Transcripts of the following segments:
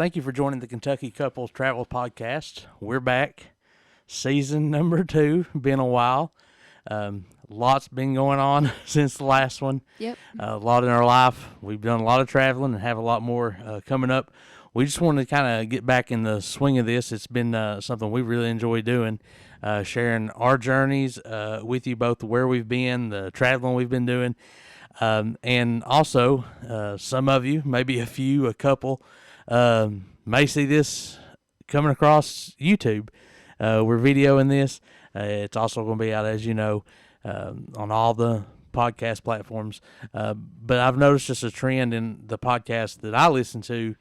Thank you for joining the Kentucky Couples Travel Podcast. We're back. Season number 2. Been a while. Lots been going on since the last one. Yep. A lot in our life. We've done a lot of traveling and have a lot more coming up. We just wanted to kind of get back in the swing of this. It's been something we really enjoy doing, sharing our journeys with you, both where we've been, the traveling we've been doing, and also some of you, maybe a couple, may see this coming across YouTube. We're videoing this. It's also going to be out, as you know, on all the podcast platforms. But I've noticed just a trend in the podcast that I listen to.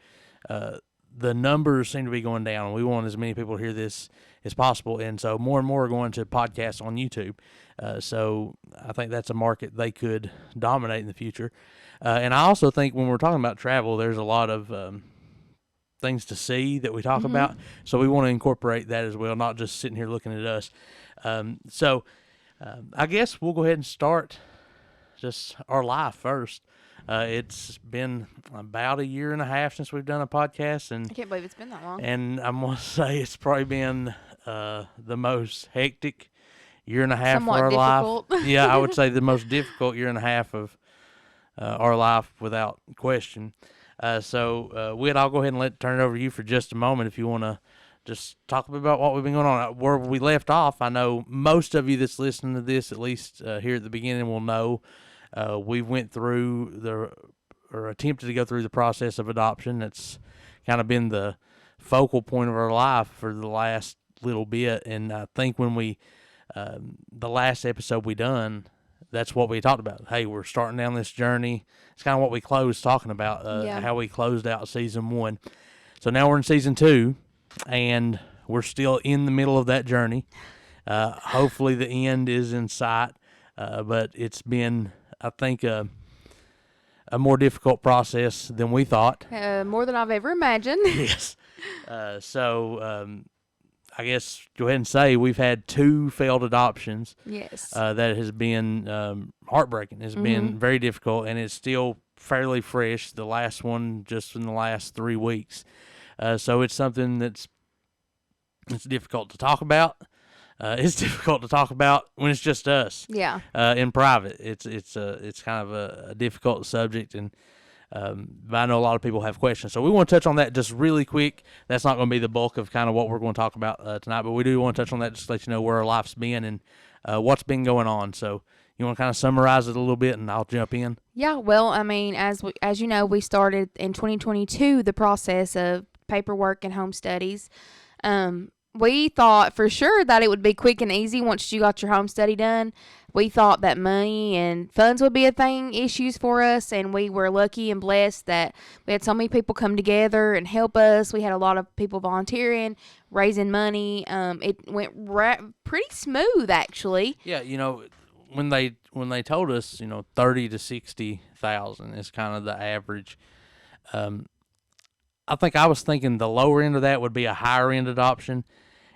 The numbers seem to be going down. We want as many people to hear this as possible, and so more and more are going to podcasts on YouTube. So I think that's a market they could dominate in the future. And I also think when we're talking about travel, there's a lot of things to see that we talk about. So we want to incorporate that as well, not just sitting here looking at us. So I guess we'll go ahead and start just our life first. It's been about a year and a half since we've done a podcast, and I can't believe it's been that long. And I'm gonna say it's probably been the most hectic year and a half Somewhat of our difficult. life. Yeah, I would say the most difficult year and a half of our life, without question. So Whit, I'll go ahead and turn it over to you for just a moment if you want to just talk a bit about what we've been going on. Where we left off, I know most of you that's listening to this, at least here at the beginning, will know. We went through or attempted to go through the process of adoption. That's kind of been the focal point of our life for the last little bit. And I think when the last episode we done, that's what we talked about. Hey, we're starting down this journey. It's kind of what we closed talking about, how we closed out season 1. So now we're in season 2, and we're still in the middle of that journey. Hopefully the end is in sight, but it's been, I think, a more difficult process than we thought. More than I've ever imagined. Yes. So I guess go ahead and say we've had 2 failed adoptions. Yes. That has been heartbreaking. It's been very difficult, and it's still fairly fresh. The last one just in the last 3 weeks. So it's something it's difficult to talk about. It's difficult to talk about when it's just us. Yeah. In private, it's kind of a difficult subject, and but I know a lot of people have questions. So we want to touch on that just really quick. That's not going to be the bulk of kind of what we're going to talk about tonight, but we do want to touch on that just to let you know where our life's been and what's been going on. So you want to kind of summarize it a little bit, and I'll jump in. Yeah. Well, I mean, as you know, we started in 2022 the process of paperwork and home studies. We thought for sure that it would be quick and easy once you got your home study done. We thought that money and funds would be issues for us, and we were lucky and blessed that we had so many people come together and help us. We had a lot of people volunteering, raising money. It went pretty smooth, actually. Yeah, when they told us, 30 to 60,000 is kind of the average. I think I was thinking the lower end of that would be a higher end adoption.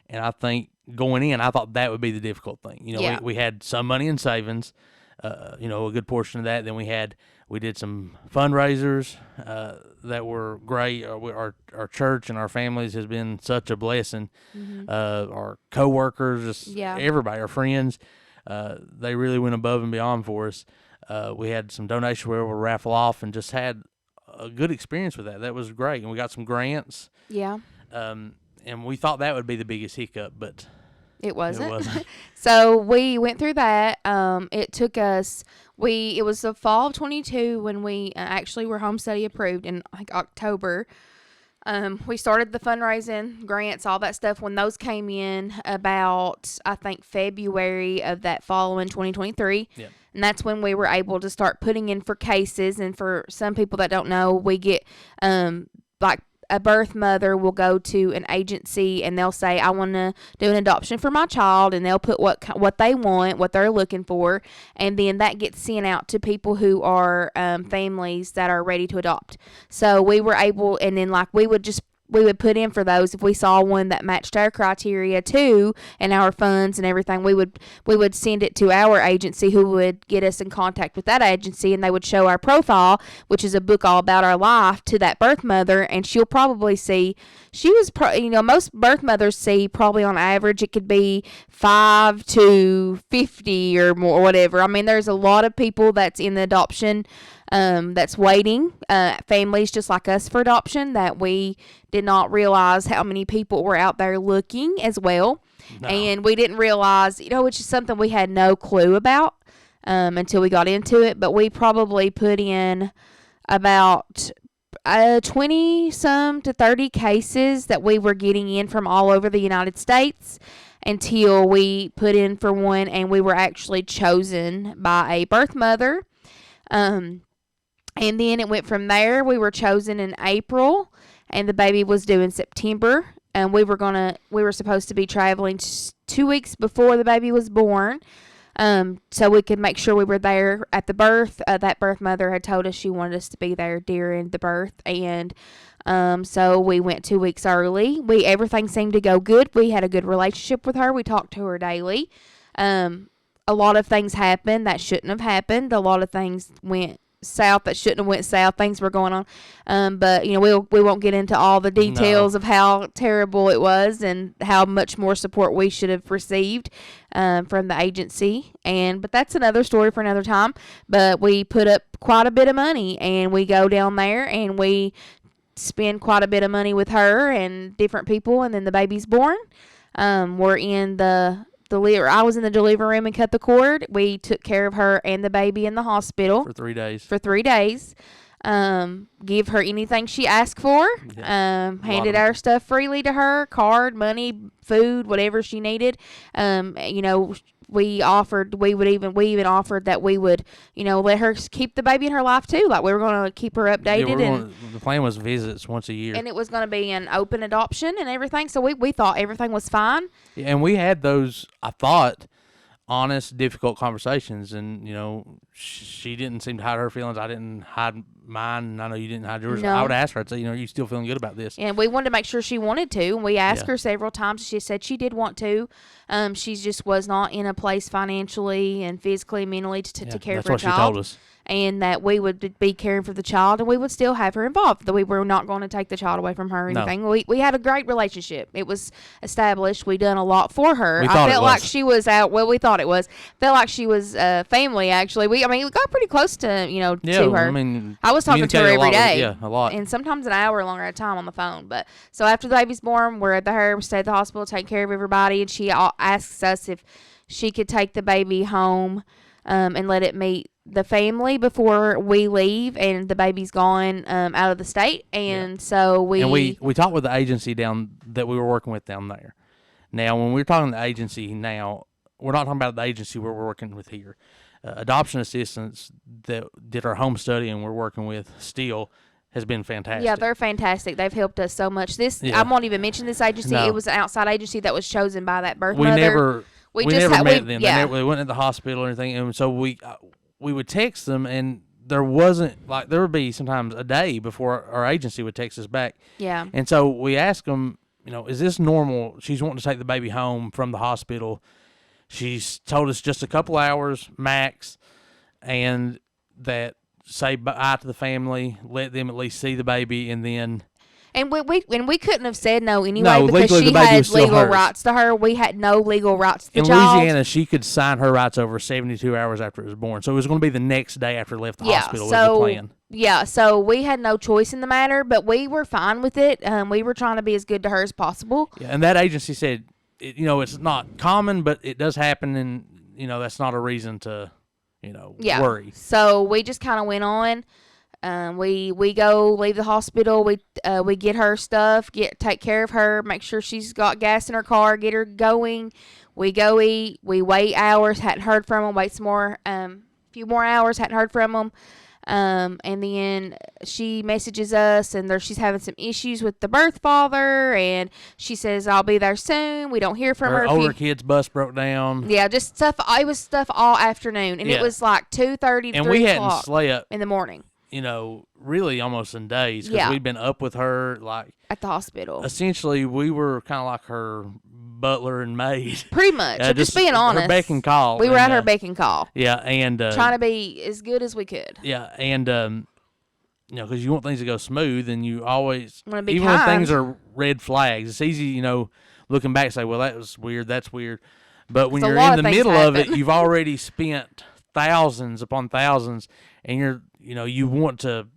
And I think going in, I thought that would be the difficult thing. We had some money in savings, a good portion of that. Then we did some fundraisers that were great. Our church and our families has been such a blessing. Our coworkers, everybody, our friends, they really went above and beyond for us. We had some donations we were able to raffle off and just had a good experience with that. That was great. And we got some grants. Yeah. And we thought that would be the biggest hiccup, but it wasn't. It wasn't. So we went through that. It took us, it was the fall of 22 when we actually were home study approved in like October. We started the fundraising, grants, all that stuff. When those came in about, I think, February of that following 2023. Yeah. And that's when we were able to start putting in for cases. And for some people that don't know, we get like a birth mother will go to an agency and they'll say, I want to do an adoption for my child, and they'll put what they want, what they're looking for, and then that gets sent out to people who are families that are ready to adopt. So we were able, and then like we would just put in for those if we saw one that matched our criteria too and our funds and everything. We would send it to our agency, who would get us in contact with that agency, and they would show our profile, which is a book all about our life, to that birth mother, and she'll probably see she was most birth mothers see probably on average it could be 5 to 50 or more, whatever. I mean, there's a lot of people that's in the adoption that's waiting, families just like us for adoption, that we did not realize how many people were out there looking as well. No. And we didn't realize, which is something we had no clue about until we got into it. But we probably put in about 20 some to 30 cases that we were getting in from all over the United States until we put in for one, and we were actually chosen by a birth mother. And then it went from there. We were chosen in April, and the baby was due in September. And we were supposed to be traveling 2 weeks before the baby was born, so we could make sure we were there at the birth. That birth mother had told us she wanted us to be there during the birth, and so we went 2 weeks early. Everything seemed to go good. We had a good relationship with her. We talked to her daily. A lot of things happened that shouldn't have happened. A lot of things went south that shouldn't have went south. Things were going on, but we won't get into all the details of how terrible it was and how much more support we should have received from the agency. But that's another story for another time. But we put up quite a bit of money, and we go down there and we spend quite a bit of money with her and different people, and then the baby's born. We're in I was in the delivery room and cut the cord. We took care of her and the baby in the hospital For 3 days. Give her anything she asked for. Handed our stuff freely to her, card, money, food, whatever she needed. We even offered that we would, let her keep the baby in her life too. Like, we were going to keep her updated. The plan was visits once a year. And it was going to be an open adoption and everything. So we thought everything was fine. Yeah, and we had those, I thought, honest, difficult conversations. And, she didn't seem to hide her feelings. I didn't hide mine. And I know you didn't hide yours. No. I would ask her, I'd say, are you still feeling good about this? And we wanted to make sure she wanted to. And we asked her several times. She said she did want to. She just was not in a place financially and physically, mentally to care for her child. That's what she told us. And that we would be caring for the child, and we would still have her involved. That we were not going to take the child away from her or anything. No. We had a great relationship. It was established. We done a lot for her. We I thought felt it was. like she was out. Well, we thought it was. Felt like she was family. Actually, we got pretty close to to her. I mean, I was talking to her every day. A lot. And sometimes an hour longer at a time on the phone. But so after the baby's born, we're at we stay at the hospital, take care of everybody, and she asks us if she could take the baby home and let it meet the family before we leave, and the baby's gone out of the state. And so we talked with the agency that we were working with down there. Now, when we're talking the agency now, we're not talking about the agency where we're working with here. Adoption assistants that did our home study and we're working with still has been fantastic. Yeah, they're fantastic. They've helped us so much. I won't even mention this agency. No. It was an outside agency that was chosen by that birth we mother. We never met them. They went at the hospital or anything, and so we would text them, and there would be sometimes a day before our agency would text us back. Yeah. And so we asked them, is this normal? She's wanting to take the baby home from the hospital. She's told us just a couple hours max, and that say bye to the family, let them at least see the baby, and then. And we couldn't have said no anyway because legally, she had legal rights to her. We had no legal rights to the child. In Louisiana, she could sign her rights over 72 hours after it was born. So it was going to be the next day after it left the hospital was the plan. Yeah, so we had no choice in the matter, but we were fine with it. We were trying to be as good to her as possible. Yeah, and that agency said, it's not common, but it does happen, and, that's not a reason to, worry. So we just kind of went on. We go leave the hospital. We get her stuff, take care of her, make sure she's got gas in her car, get her going. We go eat. We wait hours. Hadn't heard from them. Wait some more, few more hours. Hadn't heard from them. And then she messages us, and she's having some issues with the birth father, and she says, "I'll be there soon." We don't hear from her. Her older kid's bus broke down. Yeah, just stuff. It was stuff all afternoon, and it was like 2:30 to 3 o'clock hadn't slept in the morning. really almost in days because Yeah. we'd been up with her. Like, at the hospital. essentially, we were kind of like her butler and maid. Pretty much. So just being honest. Her beck and call. We were and, at her beck and call. Yeah, and Trying to be as good as we could. yeah, and you know, because you want things to go smooth, and you always, Wanna be even when kind. things are red flags, it's easy, you know, looking back, say, well, that was weird, that's weird. But when So a you're lot in of the things middle of it, happen. you've already spent thousands upon thousands, and you want to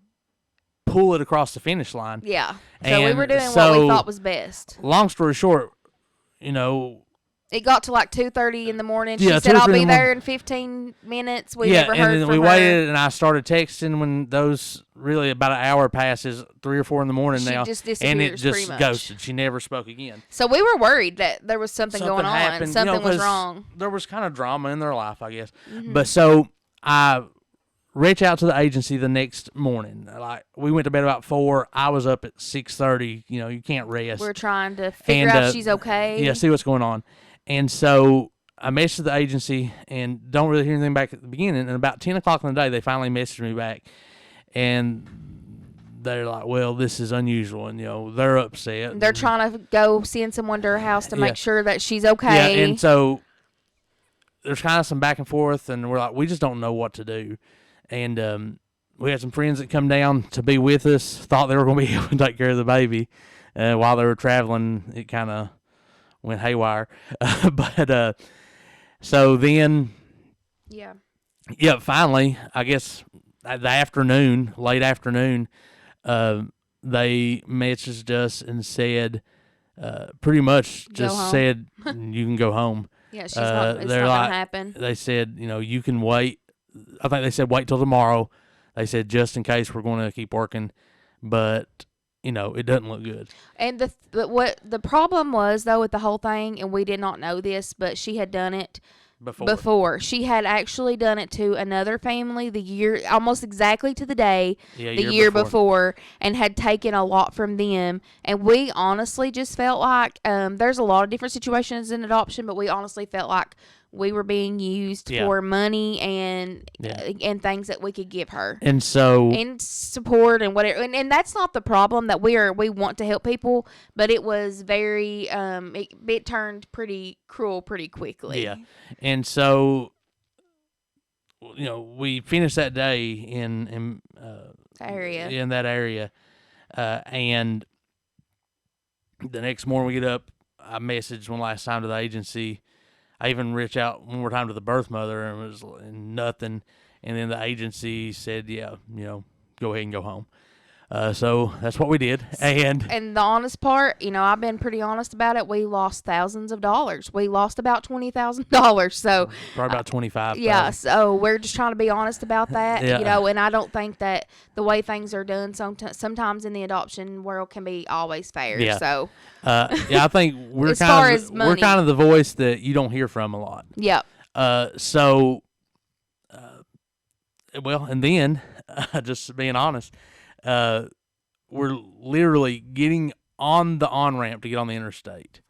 pull it across the finish line. Yeah. So we And were doing what so- we thought was best. Long story short, you know, It got to like 2:30 in the morning. She Yeah, said, 2 or "I'll 3 be in the there in 15 minutes." We yeah, never and heard then from we her. waited, and I started texting when those really about an hour passes, 3 or 4 in the morning She now, just and it disappears pretty just much. ghosted. She never spoke again. So we were worried that there was something going on. happened, you Something know, was 'cause wrong. There was kind of drama in their life, I guess. Mm-hmm. But so I reached out to the agency the next morning. Like, we went to bed about 4. I was up at 6:30. You know, you can't rest. We're trying to figure And, out if she's okay. Yeah, see what's going on. And so I messaged the agency and don't really hear anything back at the beginning. And about 10 o'clock in the day, they finally messaged me back. And they're like, well, this is unusual. And, you know, they're upset. They're trying to go send someone to her house to Yeah. make sure that she's okay. Yeah, and so there's kind of some back and forth. And we're like, we just don't know what to do. And we had some friends that come down to be with us, thought they were going to be able to take care of the baby. While they were traveling, it kind of went haywire. But so then, yeah. yeah, finally, I guess the afternoon, late afternoon, they messaged us and said, pretty much Go just home. said, you can go home. Yeah, she's not. It's they're not like- gonna happen. They said, you know, you can wait. I think they said wait till tomorrow. They said just in case we're going to keep working, but you know, it doesn't look good. And what the problem was though with the whole thing, and we did not know this, but she had done it before. She had actually done it to another family the year, almost exactly to the day, Yeah, the year before, and had taken a lot from them. And we honestly just felt like there's a lot of different situations in adoption, but we honestly felt like we were being used Yeah. for money and Yeah. and things that we could give her. And so, And support and whatever, and that's not the problem. That we want to help people, but it was very it turned pretty cruel pretty quickly. yeah, and so, you know, we finished that day in Area. in that area, and the next morning we get up. I messaged one last time to the agency. I even reached out one more time to the birth mother, and it was nothing. And then the agency said, "Yeah, you know, go ahead and go home." So that's what we did. And the honest part, you know, I've been pretty honest about it. We lost thousands of dollars. We lost about $20,000. So probably about 25. yeah, so we're just trying to be honest about that, Yeah. you know. And I don't think that the way things are done sometimes in the adoption world can be always fair. Yeah. So yeah, I think we're As far kind as of we're money. kind of the voice that you don't hear from a lot. yeah, So, well, and then just being honest, we're literally getting on the on ramp to get on the interstate,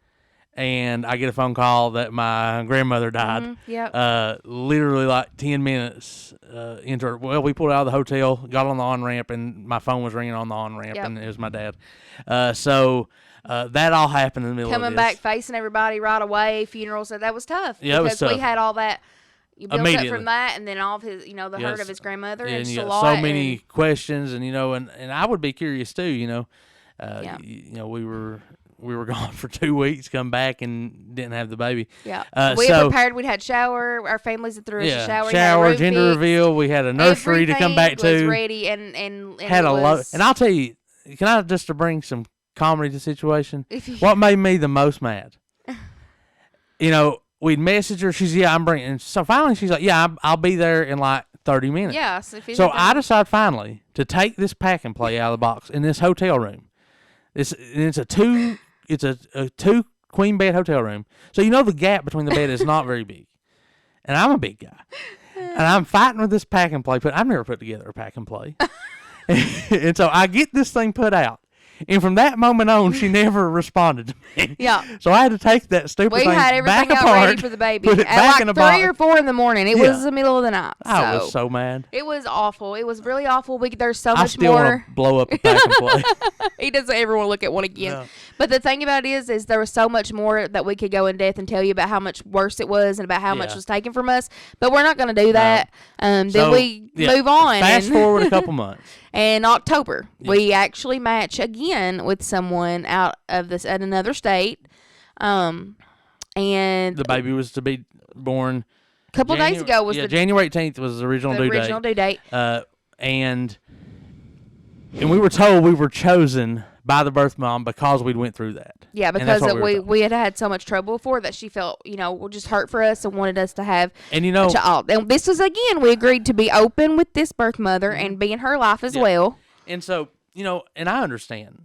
and I get a phone call that my grandmother died. yep. Literally like 10 minutes into her. Well, we pulled out of the hotel, got on the on ramp, and my phone was ringing on the on ramp, Yep. and it was my dad. So that all happened in the middle Coming of back this. facing everybody right away, funerals, that was tough. Yeah, it was because we tough. had all that. You built up Immediately. from that, and then all of his, you know, the hurt Yes. of his grandmother, And and just you a got lot. so many and, questions, and you know, and I would be curious too. You know, Yeah. you know, we were gone for 2 weeks, come back and didn't have the baby. yeah, Uh, we had so- prepared. We'd had shower. Our families had threw us a shower. shower, we had a room gender fixed. reveal. We had a nursery to come back Everything was to. ready, and Had it a lot, was- and I'll tell you, can I just to bring some comedy to the situation? if you, What made me the most mad? You know, we'd message her. She's I'm bringing. And so finally, she's like, yeah, I'll be there in like 30 minutes. yeah. So, if you So think I of- decide finally to take this pack and play out of the box in this hotel room. It's a two queen bed hotel room. So you know the gap between the bed is not very big, and I'm a big guy, and I'm fighting with this pack and play. But I've never put together a pack and play, and so I get this thing put out, And from that moment on, she never responded to me. Yeah. So I had to take that stupid We thing had everything back out apart, ready for the baby put it at back like in the 3 box. or 4 in the morning. It Yeah. was the middle of the night. I was so mad. It was awful. It was really awful. There's so I much still want more. to blow up the pack and play. He doesn't ever want to look at one again. No. But the thing about it is there was so much more that we could go in depth and tell you about how much worse it was and about how much Yeah. was taken from us. But we're not going to do that. Then So, we yeah, move on. Fast forward a couple months. In October, Yeah. we actually match again with someone out of this at another state. And The baby was to be born. a couple days ago was the January 18th was the original due original due date. And we were told we were chosen by the birth mom because we went through that. Yeah, And that's because what we were told. we had so much trouble before that she felt, just hurt for us and wanted us to have And you a know, child. And this was, again, we agreed to be open with this birth mother and be in her life as Yeah. well. and so, and I understand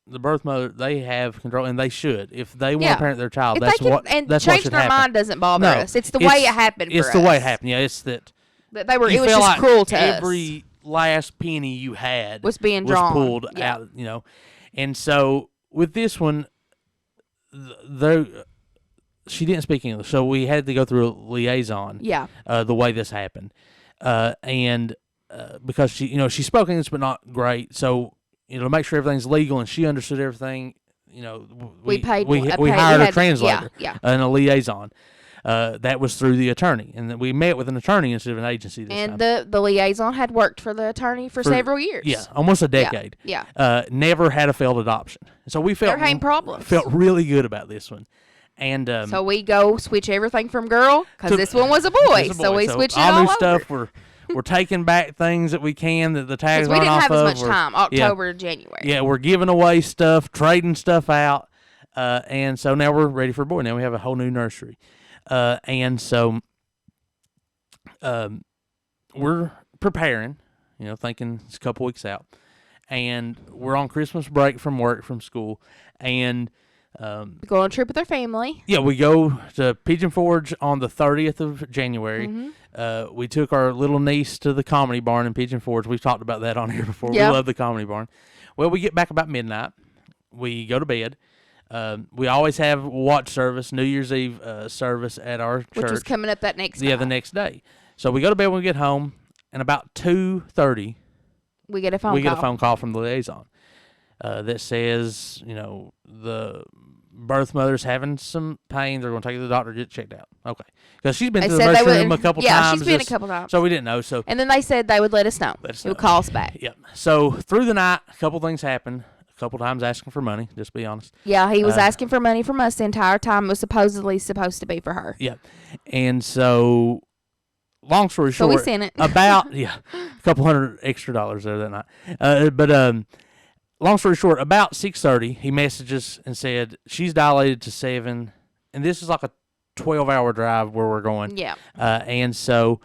the birth mother, they have control, and they should. If they want Yeah. to parent their child, If that's they can, what and that's what changing should their happen. mind doesn't bother No, us. It's the way it happened for us. It's the way it happened. Yeah, it's that That they were. you It was feel just like cruel to every us. last penny you had Was being drawn. pulled Yeah. out, And so with this one, though she didn't speak English, so we had to go through a liaison. Yeah. The way this happened, and because she spoke English but not great, so to make sure everything's legal and she understood everything, we hired a translator Yeah. and a liaison. That was through the attorney, and then we met with an attorney instead of an agency this And time. the liaison had worked for the attorney for several years. Yeah, almost a decade. Yeah. Never had a failed adoption, so we There ain't problems. felt really good about this one, and So we go switch everything from girl because to- this one was a boy. it's a So we boy. switched it all all new over. stuff. We're taking back things that we can that the tags Because we aren't didn't off have as of. much We're- time, October to January. Yeah, we're giving away stuff, trading stuff out, and so now we're ready for a boy. Now we have a whole new nursery, and so we're preparing, thinking it's a couple weeks out, and we're on Christmas break from work, from school, and We go on a trip with our family. yeah, we go to Pigeon Forge on the 30th of January. Mm-hmm. We took our little niece to the Comedy Barn in Pigeon Forge. We've talked about that on here before. Yep. We love the Comedy Barn. Well, we get back about midnight. We go to bed. We always have watch service, New Year's Eve service at our Which church. was coming up that next Yeah, night. the next day. So we go to bed when we get home, and about 2:30, We get a phone we call. get a phone call from the liaison that says, the birth mother's having some pain. They're going to take you to the doctor, get checked out. Okay. Because she's been They to the said they emergency room would. a couple Yeah, times. she's been a just- couple times. So we didn't know. So, And then they said they would let us know. Let us They would know. call us back. yep. So through the night, a couple things happened. A couple times asking for money, just be honest. Yeah, he was Uh, asking for money from us the entire time. It was supposedly supposed to be for her. Yeah. And so, long story So short, we sent it. about a couple $100 extra there that night. But long story short, about 6:30, he messages and said she's dilated to 7, and this is like a 12-hour drive where we're going. Yeah. And so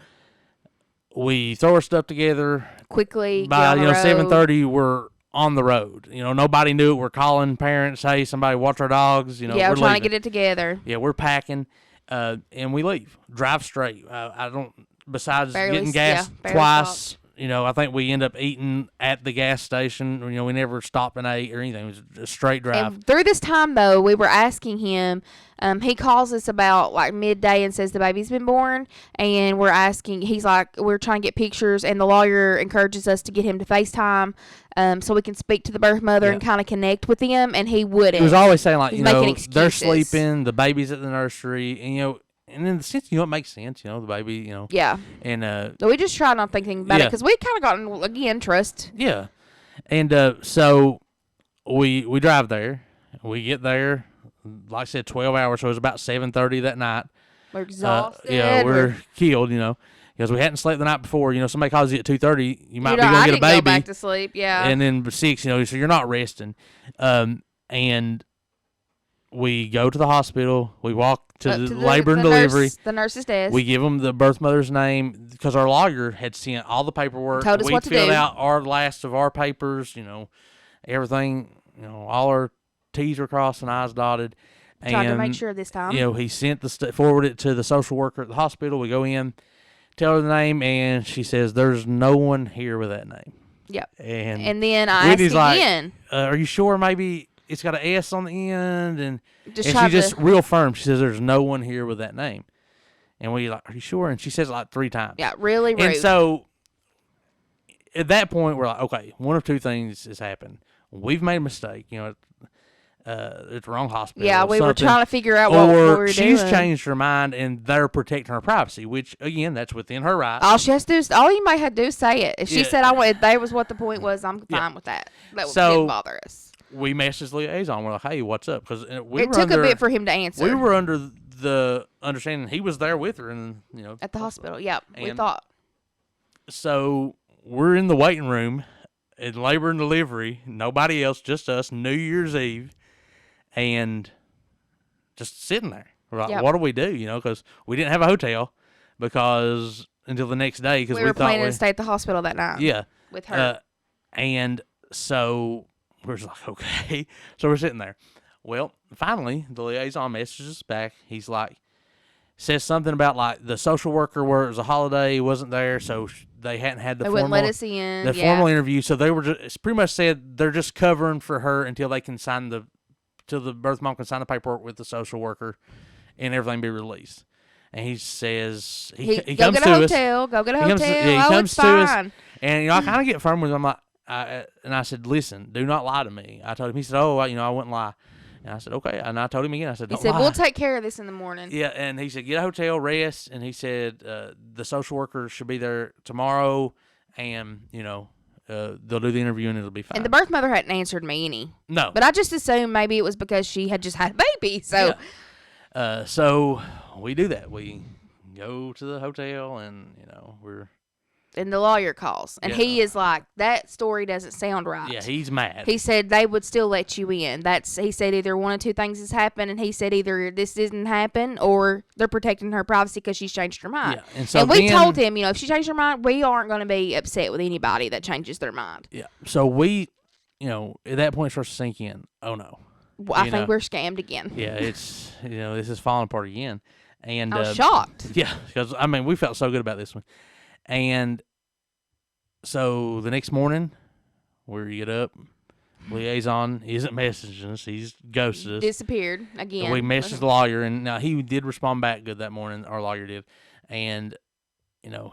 we throw our stuff together. Quickly. By get on the road. 7:30, we're on the road. Nobody knew it. We're calling parents. Hey, somebody watch our dogs. Yeah, we're we're trying leaving. to get it together. Yeah, we're packing, and we leave. Drive straight. I don't. Besides Barely getting s- gas yeah, barely twice, I think we end up eating at the gas station. We never stopped and ate or anything. It was a straight drive. And through this time, though, we were asking him. He calls us about like midday and says the baby's been born, and we're asking. He's like, we're trying to get pictures, and the lawyer encourages us to get him to FaceTime, so we can speak to the birth mother and Yeah. kind of connect with them. And he wouldn't. He was always saying like, He's making they're excuses. sleeping, the baby's at the nursery, and in the sense, it makes sense. The baby, Yeah. and So we just tried not thinking about it Yeah. because we kind of gotten again trust. yeah, and so we drive there. We get there. Like I said, 12 hours, so it was about 7:30 that night. We're exhausted. Yeah, we're killed, because we hadn't slept the night before. Somebody calls you at 2:30, you might be going I to get a didn't go baby, back to sleep. Yeah. and then 6, so you're not resting. And we go to the hospital. We walk to Up the labor and delivery. The nurse's desk. We give them the birth mother's name because our lawyer had sent all the paperwork. Told us we what to filled do. out our last of our papers. Everything. All our T's were crossed and I's dotted. Tried to And, make sure this time. he sent forwarded it to the social worker at the hospital. We go in, tell her the name, and she says, "There's no one here with that name." Yep. And And then I asked Whitney's like, again. are you sure maybe it's got an S on the end? And Just she tried just to, real firm. She says, there's no one here with that name. And we like, are you sure? And she says it like 3 times. yeah, really rude. And so at that point, we're like, okay, one of two things has happened. We've made a mistake. It's the wrong hospital. yeah, we were something. trying to figure out what we Or were she's doing. changed her mind and they're protecting her privacy, which, again, that's within her rights. All she has to do is, all you might have to do is say it. If she Yeah. said I wanted, that was what the point was, I'm Yeah. fine with that. That So, didn't bother us. We messaged the liaison. We're like, hey, what's up? Because It took a bit for him to answer. We were under the understanding he was there with her, and at the hospital. Yep, we And- thought. So we're in the waiting room in labor and delivery. Nobody else, just us. New Year's Eve, and just sitting there. We're like, Yep. what do we do? Because we didn't have a hotel because until the next day because We were thought planning to stay at the hospital that night. yeah. with her. And so we're just like, okay. So we're sitting there. Well, finally, the liaison messages us back. He's like, says something about like the social worker where it was a holiday, wasn't there, so they hadn't had the They formal, wouldn't let us in. the yeah. formal interview. So they were just, it's pretty much said they're just covering for her until they can till the birth mom can sign the paperwork with the social worker and everything be released. And he says, he go comes get to a us. hotel. Go get a He comes hotel. to- yeah, he oh, comes it's to us. fine. And I kind of get firm with him. And I said, listen, do not lie to me. I told him. He said, oh, I wouldn't lie. And I said, okay. And I told him again. I said, He don't said, lie. "We'll take care of this in the morning." Yeah, and he said, get a hotel, rest. And he said, the social worker should be there tomorrow, and they'll do the interview and it'll be fine. And the birth mother hadn't answered me any, no, but I just assumed maybe it was because she had just had a baby. So yeah. So we do that. We go to the hotel, and we're and the lawyer calls, and Yeah. he is like, "That story doesn't sound right." yeah, he's mad. He said they would still let you in. He said either one of two things has happened, and he said either this didn't happen or they're protecting her privacy because she's changed her mind. Yeah, and so and we then- told him, if she changed her mind, we aren't going to be upset with anybody that changes their mind. Yeah. So we, at that point, starts to sink in. Oh no. Well, I You think know. we're scammed again. Yeah, it's this is falling apart again. And I was shocked. yeah, because we felt so good about this one. And so the next morning, we get up. Liaison isn't messaging us; he's ghosted us. Disappeared again. And we messaged the lawyer, and now he did respond back good that morning. Our lawyer did, and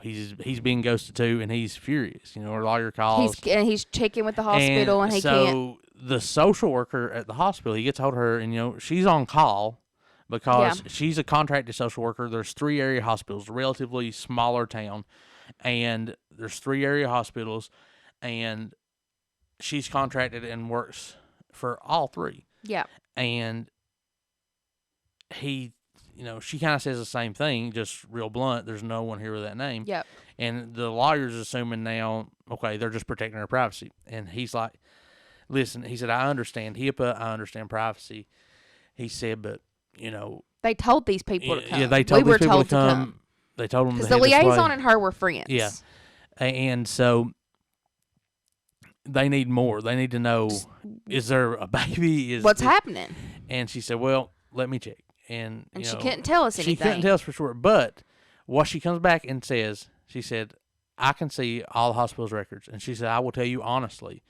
he's being ghosted too, and he's furious. Our lawyer calls. He's checking with the hospital, and he so can't. the social worker at the hospital, he gets hold of her, and she's on call because she's a contracted social worker. There's 3 area hospitals, relatively smaller town, and there's 3 area hospitals, and she's contracted and works for all 3. Yeah. And he, she kind of says the same thing, just real blunt. There's no one here with that name. Yep. And the lawyer's assuming now, okay, they're just protecting her privacy. And he's like, listen, he said, I understand HIPAA, I understand privacy. He said, but, They told these people to come. yeah, they told we these were people told to come. They told them to because the head this liaison way. and her were friends. Yeah. And so they need more. They need to know, is there a baby? What's happening? And she said, well, let me check. And She couldn't tell us anything. She couldn't tell us for sure. But what she comes back and says, she said, I can see all the hospital's records. And she said, I will tell you honestly,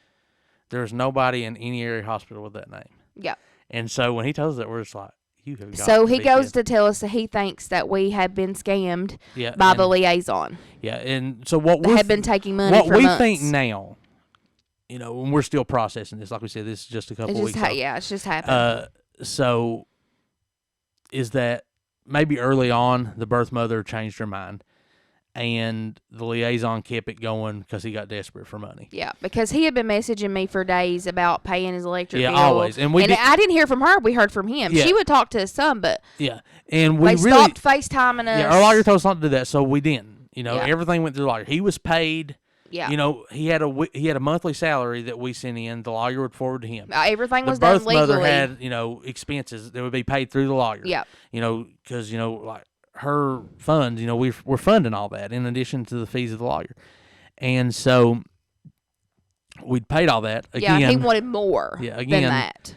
there's nobody in any area hospital with that name. Yeah. And so when he tells us that, we're just like, you have got So to he be goes kidding. to tell us that he thinks that we have been scammed Yeah, by and- the liaison. Yeah, and so what They we have been taking money what for we months. think now, and we're still processing this. Like we said, this is just a couple It's weeks just old. yeah, it's just happened. So is that maybe early on the birth mother changed her mind, and the liaison kept it going because he got desperate for money. Yeah, because he had been messaging me for days about paying his electric Yeah, bill. always. And we did- I didn't hear from her. We heard from him. Yeah. She would talk to us some, but Yeah, and we they really stopped FaceTiming us. yeah. Our lawyer told us not to do that, so we didn't. Yeah. Everything went through the lawyer. He was paid. Yeah. He had a monthly salary that we sent in. The lawyer would forward to him. Everything The was done birth mother legally. had expenses that would be paid through the lawyer. Yep. Because like her funds, we're funding all that in addition to the fees of the lawyer, and so we'd paid all that again. Yeah, he wanted more Yeah, again, than that.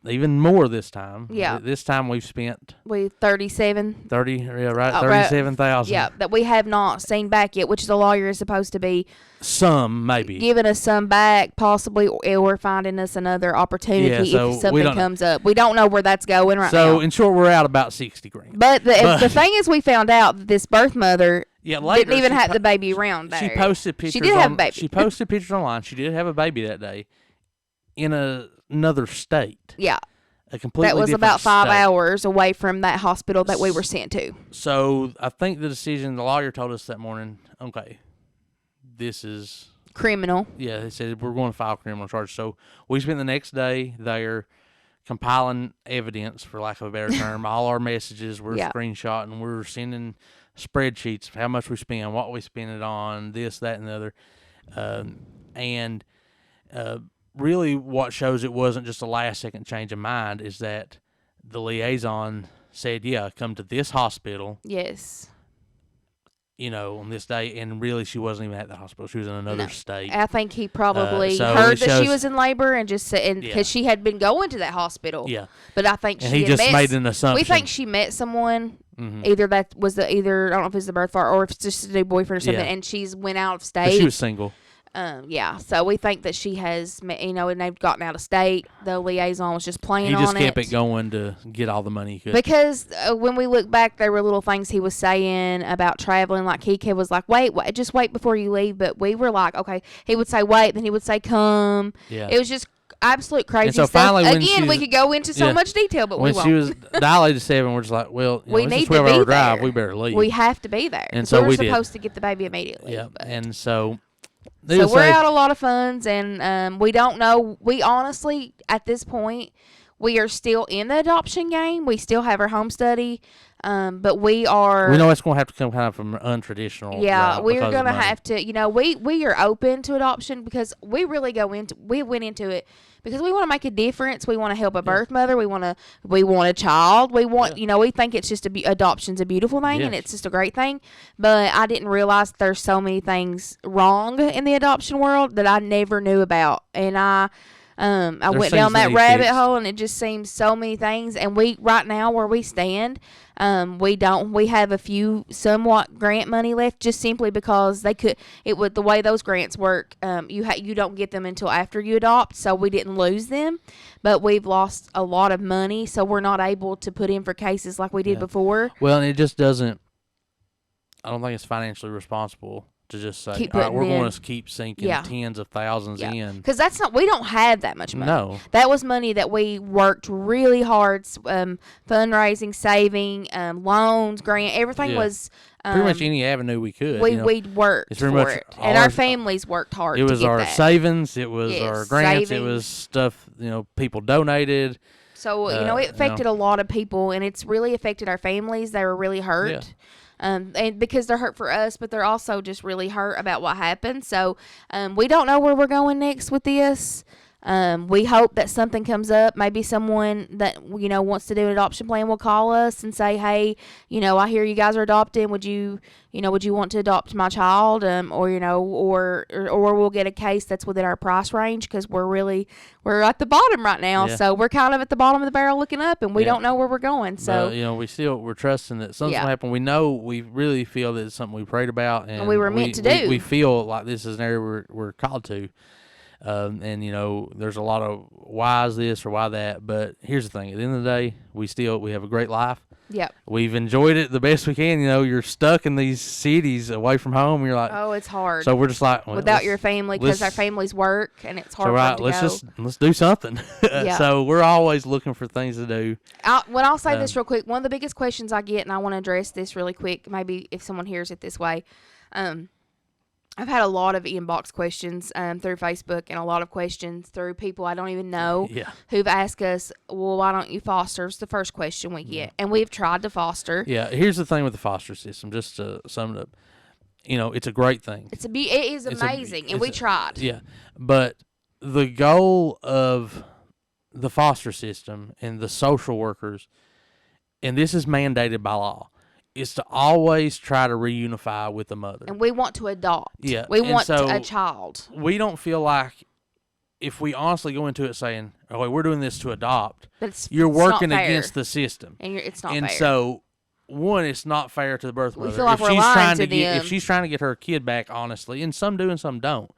even more this time. Yeah. This time we've spent We 37. 30, yeah, right, Right. 37,000. Yeah, that we have not seen back yet, which the lawyer is supposed to be Some maybe. giving us some back, possibly, or finding us another opportunity Yeah, so if we something don't know. comes up. We don't know where that's going right So now. in short, we're out about 60 grand. But the thing is, we found out that this birth mother Yeah, later didn't even she have the baby around there. She posted pictures. She did have a baby. She posted pictures online. She did have a baby that day in another state. Yeah, A completely that was different about 5 state. hours away from that hospital that we were sent to. So I think the decision, the lawyer told us that morning, okay, this is, Criminal. yeah, they said we're going to file criminal charges. So we spent the next day there compiling evidence, for lack of a better term. All our messages we're Yeah. screenshotting. We're sending spreadsheets of how much we spend, what we spend it on, this, that, and the other. And really what shows it wasn't just a last-second change of mind is that the liaison said, yeah, come to this hospital, Yes. on this day, and really she wasn't even at the hospital. She was in another No. state. I think he probably so heard it that she shows- was in labor and just said, and Yeah. because she had been going to that hospital. Yeah. But I think And she he had just met, made an assumption. we think she met someone. Mhm. Either that was either I don't know if it's the birth father or if it's just a new boyfriend or something, Yeah. and she's went out of But state. she was single. Yeah. So we think that she has, and they've gotten out of state. The liaison was just playing He just on kept it going to get all the money he could. Because when we look back, there were little things he was saying about traveling. Like he was like, wait, just wait before you leave. But we were like, okay. He would say wait, then he would say come. Yeah. It was just absolute crazy And so stuff. finally when Again, we she's- could go into so yeah. much detail, but when we she won't. was dilated to 7, we're just like, well, We it's need a to 12-hour be drive. there. We better leave. We have to be there. And 'cause so we were we did. supposed to get the baby immediately. Yeah. but- And so, So needless to we're say, out a lot of funds, and we don't know. We honestly, at this point, we are still in the adoption game. We still have our home study, but we are. we know it's going to have to come kind of from an untraditional. Yeah, route we're because of gonna money. have to. We are open to adoption because we really we went into it because we want to make a difference. We want to help a birth mother. We want a child. We want, we think it's just adoption's a beautiful thing and Yes. it's just a great thing. But I didn't realize there's so many things wrong in the adoption world that I never knew about, and I went things down that that need rabbit fixed. hole, and it just seems so many things. And we right now where we stand, we have a few somewhat grant money left, just simply because the way those grants work, you don't get them until after you adopt, so we didn't lose them, but we've lost a lot of money, so we're not able to put in for cases like we did Yeah. before. Well, and it just doesn't. I don't think it's financially responsible to just say, Keep all right, putting we're in. going to keep sinking Yeah. tens of thousands Yeah. in. Because we don't have that much money. No. That was money that we worked really hard, fundraising, saving, loans, grant, everything Yeah. was. Pretty much any avenue we could. We worked It's pretty for much it, all and our our- families worked hard. It was to get our that. savings. It was Yes, our grants. savings. It was stuff people donated. So it you affected a lot of people, and it's really affected our families. They were really hurt. Yeah. And because they're hurt for us, but they're also just really hurt about what happened. So we don't know where we're going next with this. We hope that something comes up. Maybe someone that wants to do an adoption plan will call us and say, "Hey, I hear you guys are adopting. Would you want to adopt my child?" Or we'll get a case that's within our price range because we're at the bottom right now. Yeah. So we're kind of at the bottom of the barrel looking up, and we Yeah. don't know where we're going. So we're trusting that something's Yeah. gonna happen. We really feel that it's something we prayed about, and we were meant to do. We feel like this is an area we're called to. There's a lot of why is this or why that, but here's the thing: at the end of the day, we have a great life. Yep. We've enjoyed it the best we can. You're stuck in these cities away from home. You're like, Oh, it's hard. so we're just like, well, without let's- your family, because our let's- families work and it's hard So for right, them to go. let's do something. Yeah. So we're always looking for things to do. I'll say this Um, real quick. One of the biggest questions I get, and I want to address this really quick, maybe if someone hears it this way. I've had a lot of inbox questions through Facebook and a lot of questions through people I don't even know Yeah. who've asked us, well, why don't you foster? It's the first question we get. And we've tried to foster. Yeah. Here's the thing with the foster system, just to sum it up. It's a great thing. It is It's amazing, and it's we a- tried. Yeah. But the goal of the foster system and the social workers, and this is mandated by law, is to always try to reunify with the mother. And we want to adopt. Yeah, We and want so- a child. We don't feel like if we honestly go into it saying, "Oh, we're doing this to adopt," But you're it's not working fair. against the system, And it's not and fair. so. One, it's not fair to the birth mother. We feel like if we're she's lying trying to get, them. if she's trying to get her kid back, honestly, and some do and some don't.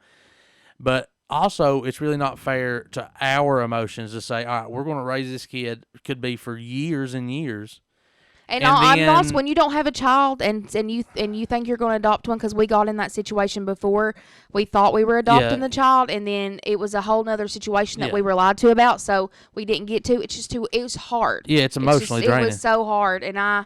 But also, it's really not fair to our emotions to say, all right, we're going to raise this kid. It could be for years and years. And And I'm lost then- when you don't have a child and you think you're going to adopt one, because we got in that situation before. We thought we were adopting Yeah. the child, and then it was a whole nother situation that Yeah. we were lied to about, so we didn't get to. It's just it was hard. Yeah, it's emotionally It draining. was so hard, and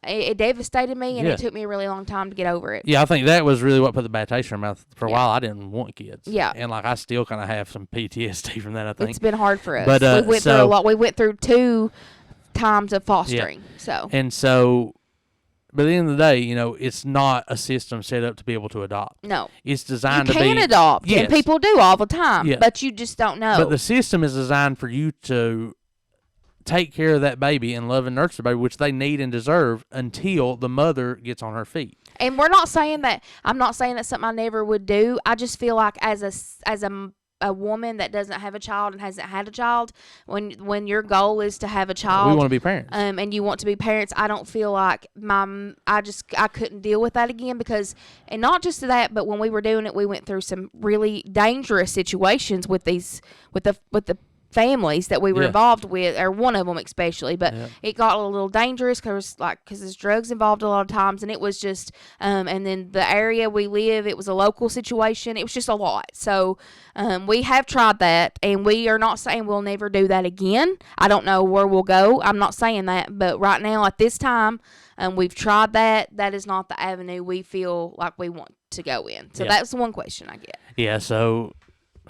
it devastated me, and Yeah. it took me a really long time to get over it. Yeah, I think that was really what put the bad taste in my mouth. For a Yeah. while, I didn't want kids. Yeah. And, I still kind of have some PTSD from that, I think. It's been hard for us. But, we went through a so- lot. We went through 2 times of fostering. So And so, but at the end of the day, it's not a system set up to be able to adopt. no, It's you designed to be. can adopt, Yes. and people do all the time, Yeah. but you just don't know. But the system is designed for you to take care of that baby and love and nurture the baby, which they need and deserve until the mother gets on her feet. And we're not saying that. I'm not saying that's something I never would do. I just feel like as a woman that doesn't have a child and hasn't had a child, when your goal is to have a We child, want to be parents. and you want to be parents, I don't feel like I couldn't deal with that again, because, and not just that, but when we were doing it, we went through some really dangerous situations with the families that we were Yeah. involved with, or one of them especially. But Yeah. it got a little dangerous because there's drugs involved a lot of times, and it was just and then the area we live, it was a local situation. It was just a lot. So we have tried that, and we are not saying we'll never do that again. I don't know where we'll go. I'm not saying that, but right now at this time, we've tried that. That is not the avenue we feel like we want to go in. So Yeah. that's one question I get. Yeah, so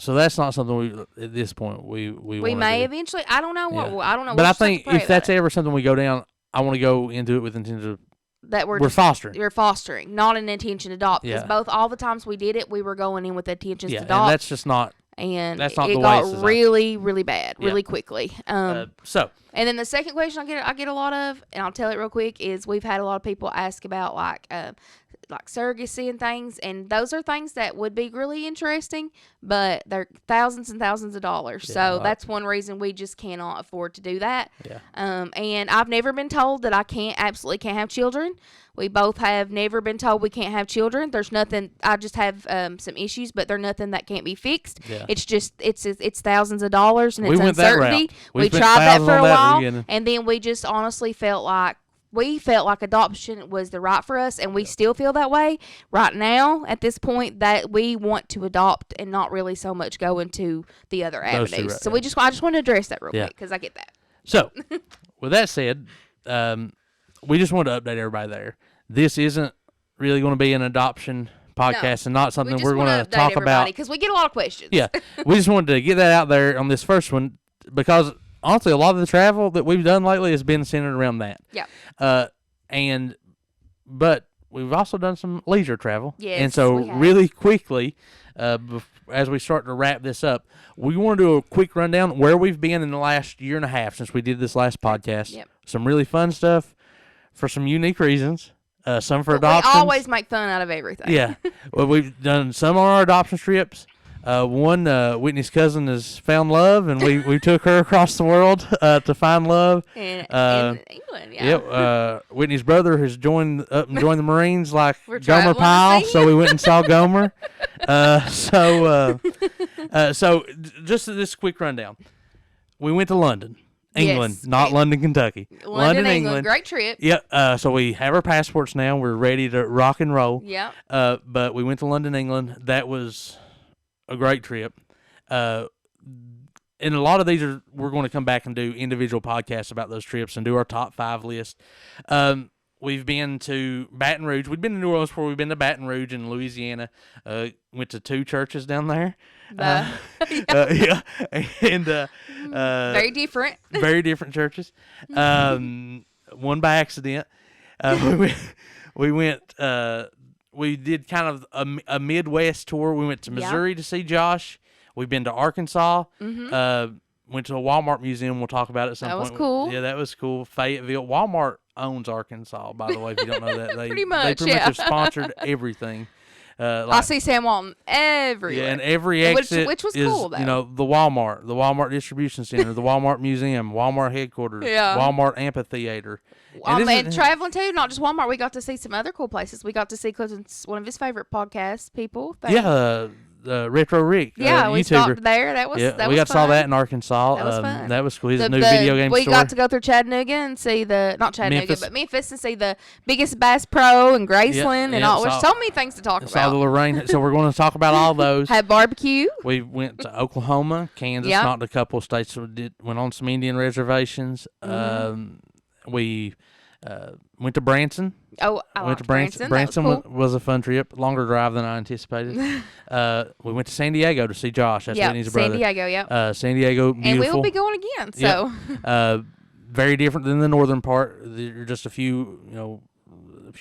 that's not something we at this point we We wanna may do. eventually. I don't know what. Yeah. I don't know. But We'll I just have to think pray if about that's it. ever something we go down, I want to go into it with intention of that we're just fostering. You're fostering, not an intention to adopt. Because Yeah. both all the times we did it, we were going in with intentions Yeah, to and adopt, that's just not. and that's not it the way got it's designed. really, really bad, Yeah. really quickly. So And then the second question I get a lot of, and I'll tell it real quick, is we've had a lot of people ask about like surrogacy and things, and those are things that would be really interesting, but they're thousands and thousands of dollars. Yeah, So like- that's one reason we just cannot afford to do that. yeah, And I've never been told that I absolutely can't have children. We both have never been told we can't have children. There's nothing. I just have some issues, but they're nothing that can't be fixed. Yeah. It's just it's thousands of dollars, and We it's went that uncertainty. route. We We spent tried that thousands for a on that at the while, beginning. and then we just honestly felt like adoption was the right for us, and we still feel that way right now at this point, that we want to adopt and not really so much go into the other Those two, avenues. right, So yeah. I just want to address that real Yeah. quick, because I get that. So, with that said, we just wanted to update everybody there. This isn't really going to be an adoption podcast, and not something We just we're going want to to talk update about. everybody because we get a lot of questions. Yeah, we just wanted to get that out there on this first one because honestly, a lot of the travel that we've done lately has been centered around that. Yeah. But we've also done some leisure travel. Yes, And so we have. really quickly, as we start to wrap this up, we want to do a quick rundown where we've been in the last year and a half since we did this last podcast. Yep. Some really fun stuff for some unique reasons. Some for But adoptions. we always make fun out of everything. Yeah. Well, we've done some on our adoption trips. One, Whitney's cousin has found love, and we took her across the world to find love. In England, yeah. Yep. Whitney's brother has joined the Marines like We're Gomer traveling to Pyle, see so we went and saw Gomer. So just this quick rundown. We went to London, England, Yes. not London, Kentucky. London, England. Great trip. Yep. So we have our passports now. We're ready to rock and roll. Yep. But we went to London, England. That was a great trip. And a lot of these we're going to come back and do individual podcasts about those trips and do our top 5 list. We've been to Baton Rouge. We've been to New Orleans before. We've been to Baton Rouge in Louisiana. Went to 2 churches down there. Yeah. And Very different. very different churches. One by accident. We went. We did kind of a Midwest tour. We went to Yeah. Missouri to see Josh. We've been to Arkansas. Mm-hmm. Went to a Walmart museum. We'll talk about it at some That was point. cool. Yeah, that was cool. Fayetteville. Walmart owns Arkansas, by the way, if you don't know that. They Pretty much, they pretty yeah. much have sponsored everything. I Like, see Sam Walton everywhere. yeah, and every And exit which was is, cool, though. the Walmart distribution center, the Walmart museum, Walmart headquarters, Yeah. Walmart amphitheater. this And is- traveling too, not just Walmart. We got to see some other cool places. We got to see Clifton's, one of his favorite podcast people. Yeah, Retro Rick, Yeah, we YouTuber. stopped there. That was Yeah, that we was got to saw fun. that in Arkansas. That was fun. That was cool. His The- new the- video game we store. got to go through Chattanooga and see not Chattanooga, Memphis. but Memphis, and see the biggest Bass Pro and Graceland and yeah, all. There's saw- so many things to talk Saw the about. Lorraine. So we're going to talk about all those. Had barbecue. We went to Oklahoma, Kansas, Yep. knocked a couple of states. Went on some Indian reservations. Mm-hmm. We went to Branson. Oh, I Went liked to Branson. Branson. That was cool. was a fun trip. Longer drive than I anticipated. We went to San Diego to see Josh. That's Yeah, Whitney's San brother. Diego. Yep. San Diego, beautiful. And we will be going again. So Yep. Very different than the northern part. They're just a few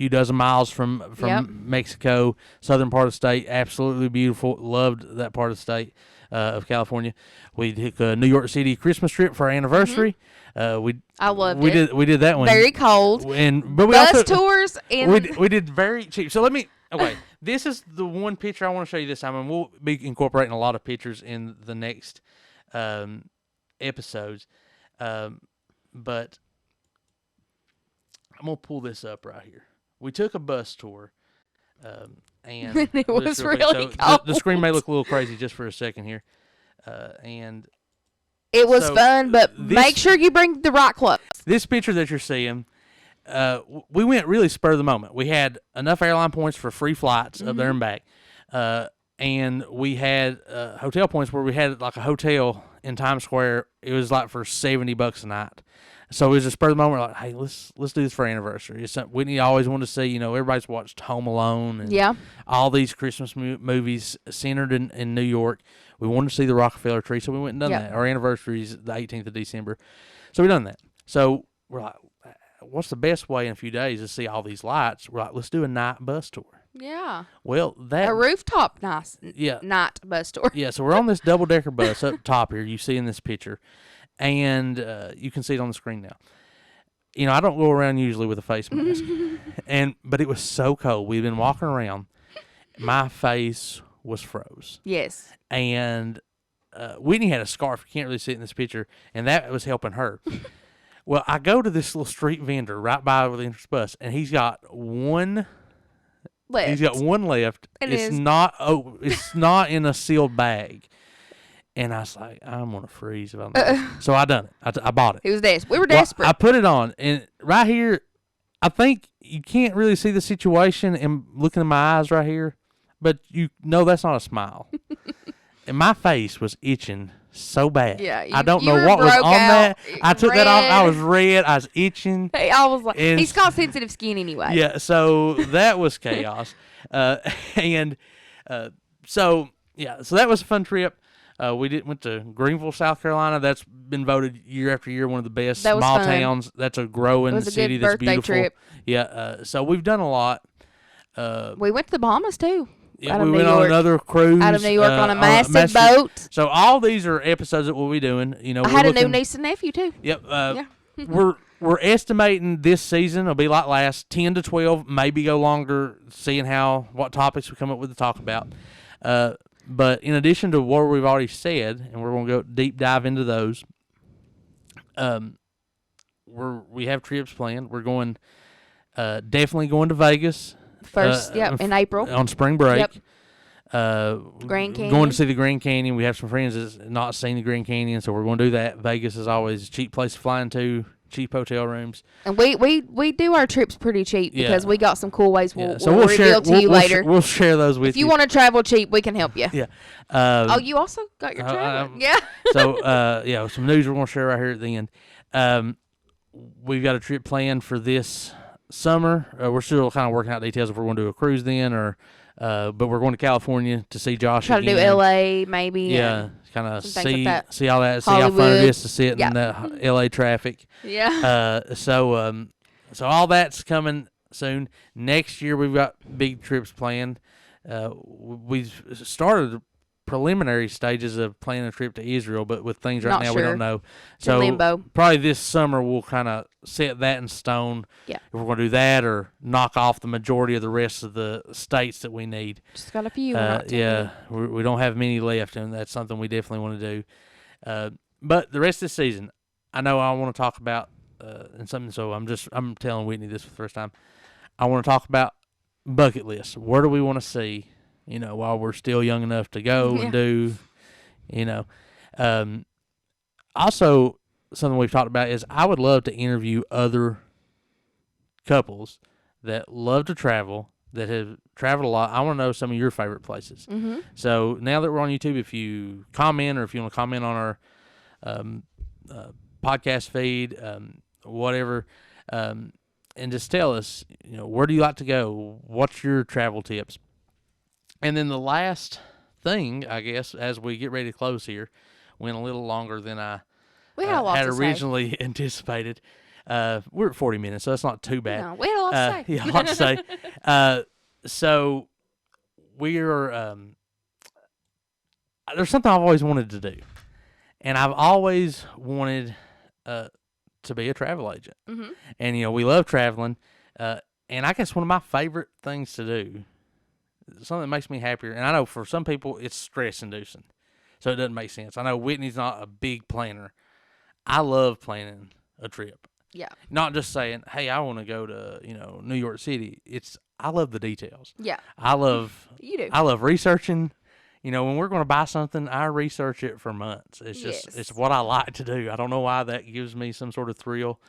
dozen miles from Yep. Mexico. Southern part of the state, absolutely beautiful. Loved that part of the state of California. We took a New York City Christmas trip for our anniversary. I loved we it. did we did that one. Very cold. But we Bus also tours and we did very cheap. So this is the one picture I want to show you this time, and we'll be incorporating a lot of pictures in the next episodes. But I'm gonna pull this up right here. We took a bus tour, and It this was real quick. really So the screen may cold. look a little crazy just for a second here, and it was so fun. But this- make sure you bring the right clothes. this picture that you're seeing, we went really spur of the moment. We had enough airline points for free flights up there and back, and we had hotel points where we had like a hotel in Times Square. It was like for $70 a night. So it was a spur of the moment. We're like, hey, let's do this for our anniversary. It's something Whitney always wanted to see. Everybody's watched Home Alone and Yeah. all these Christmas movies centered in New York. We wanted to see the Rockefeller tree, so we went and done Yep. that. Our anniversary is the 18th of December, so we done that. So we're like, what's the best way in a few days to see all these lights? We're like, let's do a night bus tour. Yeah. Well, A rooftop yeah, night bus tour. yeah. So we're on this double-decker bus up top here. You see in this picture, and you can see it on the screen now. I don't go around usually with a face mask, but it was so cold. We've been walking around. My face was froze. Yes. And Whitney had a scarf. You can't really see it in this picture, and that was helping her. Well, I go to this little street vendor right by the entrance bus, and he's got one. Left. He's got one left. It it's is. not. Oh, it's not in a sealed bag. And I was like, I'm gonna freeze if I'm not. So I done it. I bought it. He was desperate. We were Well, desperate. I put it on, and right here, I think you can't really see the situation and looking in my eyes right here, but you know that's not a smile. And my face was itching so bad. Yeah, I you- don't you know were what was broke on that. out, I took that off. I red. was red. I was itching. Hey, I was like, And- he's got sensitive skin anyway. Yeah, so that was chaos. And so that was a fun trip. We went to Greenville, South Carolina. That's been voted year after year one of the best That was small fun. towns. That's a growing It was a city good that's birthday beautiful. trip. Yeah, so we've done a lot. We went to the Bahamas too. Yeah, out of we New went on York. another cruise Out of New York on a on massive boat. So all these are episodes that we'll be doing. I we're had a new looking- niece and nephew too. Yep. Yeah. We're estimating this season will be like last 10 to 12, maybe go longer, seeing what topics we come up with to talk about. But in addition to what we've already said, and we're going to go deep dive into those, we have trips planned. We're going definitely going to Vegas First, in April. on spring break. Yep. Grand Grand Going Canyon. to see the Grand Canyon. We have some friends that's not seen the Grand Canyon, so we're going to do that. Vegas is always a cheap place to fly into, cheap hotel rooms. And we do our trips pretty cheap Yeah. because we got some cool ways Yeah, we'll reveal to you later. We'll share those with If you want to travel cheap, we can help you. Yeah. Oh, you also got your travel. Yeah. So some news we're going to share right here at the end. We've got a trip planned for this summer. We're still kind of working out details if we're going to do a cruise then or. But we're going to California to see Josh Try to again. do LA maybe. Yeah, kind of some things like that. see all that, see how fun it Hollywood. is to sit in the LA traffic. Yeah. So all that's coming soon. Next year we've got big trips planned. We've started preliminary stages of planning a trip to Israel, but with things right Not now we sure. don't know. It's So in limbo. probably this summer we'll kind of set that in stone. Yeah. If we're going to do that or knock off the majority of the rest of the states that we need. Just got a few. We're not too Yeah, we don't have many left, and that's something we definitely want to do. But the rest of the season, I know I want to talk about and something. So I'm telling Whitney this for the first time. I want to talk about bucket lists. Where do we want to see? While we're still young enough to go and do. Also, something we've talked about is I would love to interview other couples that love to travel, that have traveled a lot. I want to know some of your favorite places. Mm-hmm. So now that we're on YouTube, if you comment or if you want to comment on our podcast feed, whatever, and just tell us, where do you like to go? What's your travel tips? And then the last thing, I guess, as we get ready to close here, went a little longer than I We had a lot had to say. originally anticipated. We're at 40 minutes, so that's not too bad. No, we had a lot to say. Yeah, a lot to say. So we're there's something I've always wanted to do, and I've always wanted to be a travel agent. Mm-hmm. And we love traveling, and I guess one of my favorite things to do, something that makes me happier, and I know for some people it's stress inducing, so it doesn't make sense. I know Whitney's not a big planner. I love planning a trip. Yeah. Not just saying, hey, I want to go to, New York City. I love the details. Yeah. I love You do. researching. When we're going to buy something, I research it for months. It's just, Yes. it's what I like to do. I don't know why that gives me some sort of thrill,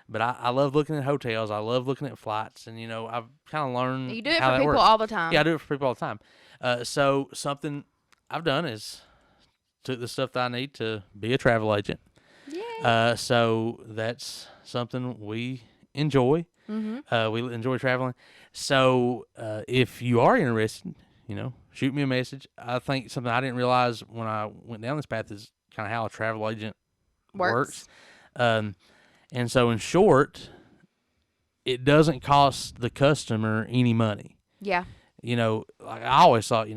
but I love looking at hotels. I love looking at flights, and, I've kind of learned You do it how for that people works. all the time. Yeah, I do it for people all the time. So something I've done is took the stuff that I need to be a travel agent. Yeah. So that's something we enjoy. Mm-hmm. We enjoy traveling. So if you are interested, shoot me a message. I think something I didn't realize when I went down this path is kind of how a travel agent works. And so in short, it doesn't cost the customer any money. Yeah. Like I always thought,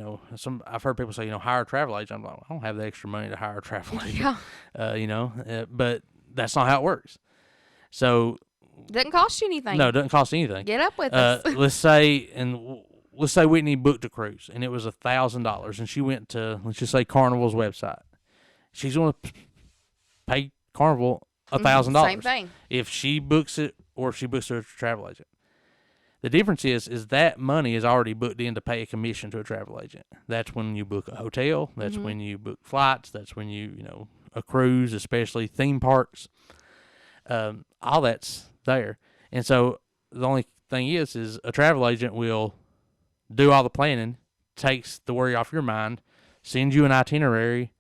I've heard people say, hire a travel agent. I'm like, I don't have the extra money to hire a travel agent. Yeah. But that's not how it works. So Doesn't cost you anything. no, it doesn't cost anything. Get up with us. Let's say Whitney booked a cruise and it was $1,000, and she went to, let's just say, Carnival's website. She's going to pay Carnival $1,000. Same thing. If she books it or if she books it to a travel agent. The difference is that money is already booked in to pay a commission to a travel agent. That's when you book a hotel. That's when you book flights. That's when you a cruise, especially theme parks. All that's there. And so the only thing is a travel agent will do all the planning, takes the worry off your mind, sends you an itinerary,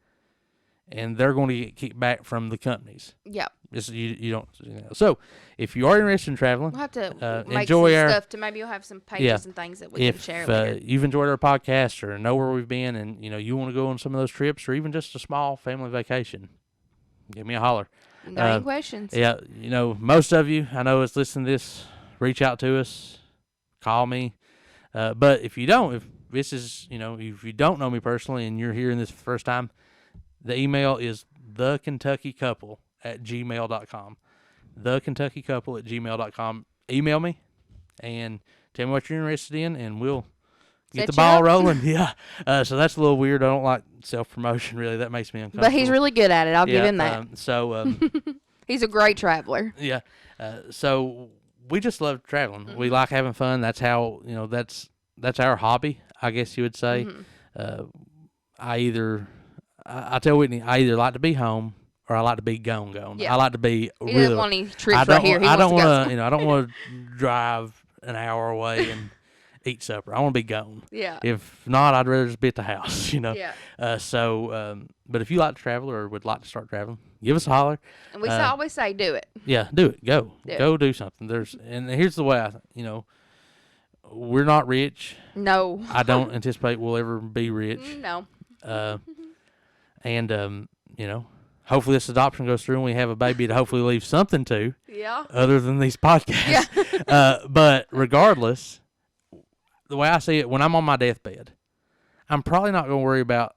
and they're going to get kickback from the companies. Yeah. You don't. So if you are interested in traveling, We'll have to make enjoy some our stuff to maybe you'll have some pages and things that we can if share later. you've enjoyed our podcast or know where we've been, and you want to go on some of those trips or even just a small family vacation, give me a holler. Got any questions? Yeah, most of you I know is listening to this. Reach out to us, call me. But if you don't, if this is if you don't know me personally and you're hearing this for the first time, the email is thekentuckycouple@gmail.com. thekentuckycouple@gmail.com. Email me and tell me what you're interested in, and we'll get Set the you ball up. rolling. Yeah. So that's a little weird. I don't like self-promotion, really. That makes me uncomfortable. But he's really good at it. I'll give him that. He's a great traveler. Yeah. So we just love traveling. Mm-hmm. We like having fun. That's how, that's our hobby, I guess you would say. Mm-hmm. I tell Whitney, I either like to be home or I like to be gone. Yeah. I like to be He really. doesn't want any trips right here. He I wants don't to go. want to, I don't want to drive an hour away and eat supper. I want to be gone. Yeah. If not, I'd rather just be at the house, Yeah. But if you like to travel or would like to start traveling, give us a holler. And we always say do it. Yeah, do it. Go. Yeah. Go do something. And here's the way we're not rich. No. I don't anticipate we'll ever be rich. No. And hopefully this adoption goes through and we have a baby to hopefully leave something to Yeah. other than these podcasts. But regardless, the way I see it, when I'm on my deathbed, I'm probably not going to worry about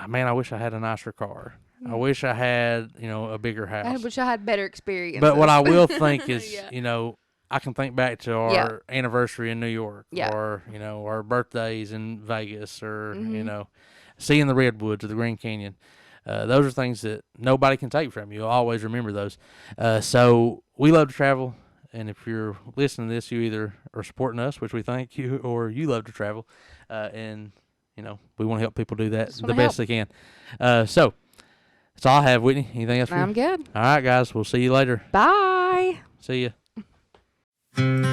man, I wish I had a nicer car. I wish I had, a bigger I house. wish I had better experience. But what I will think is, Yeah. I can think back to our anniversary in New York, Yeah. or our birthdays in Vegas, or Mhm. seeing the redwoods or the Grand Canyon. Those are things that nobody can take from you. You'll always remember those. So we love to travel, and if you're listening to this, you either are supporting us, which we thank you, or you love to travel, and we want to help people do that Just the wanna best they can. So that's all I have, Whitney. Anything else for you? I'm good. All right, guys. We'll see you later. Bye. See ya.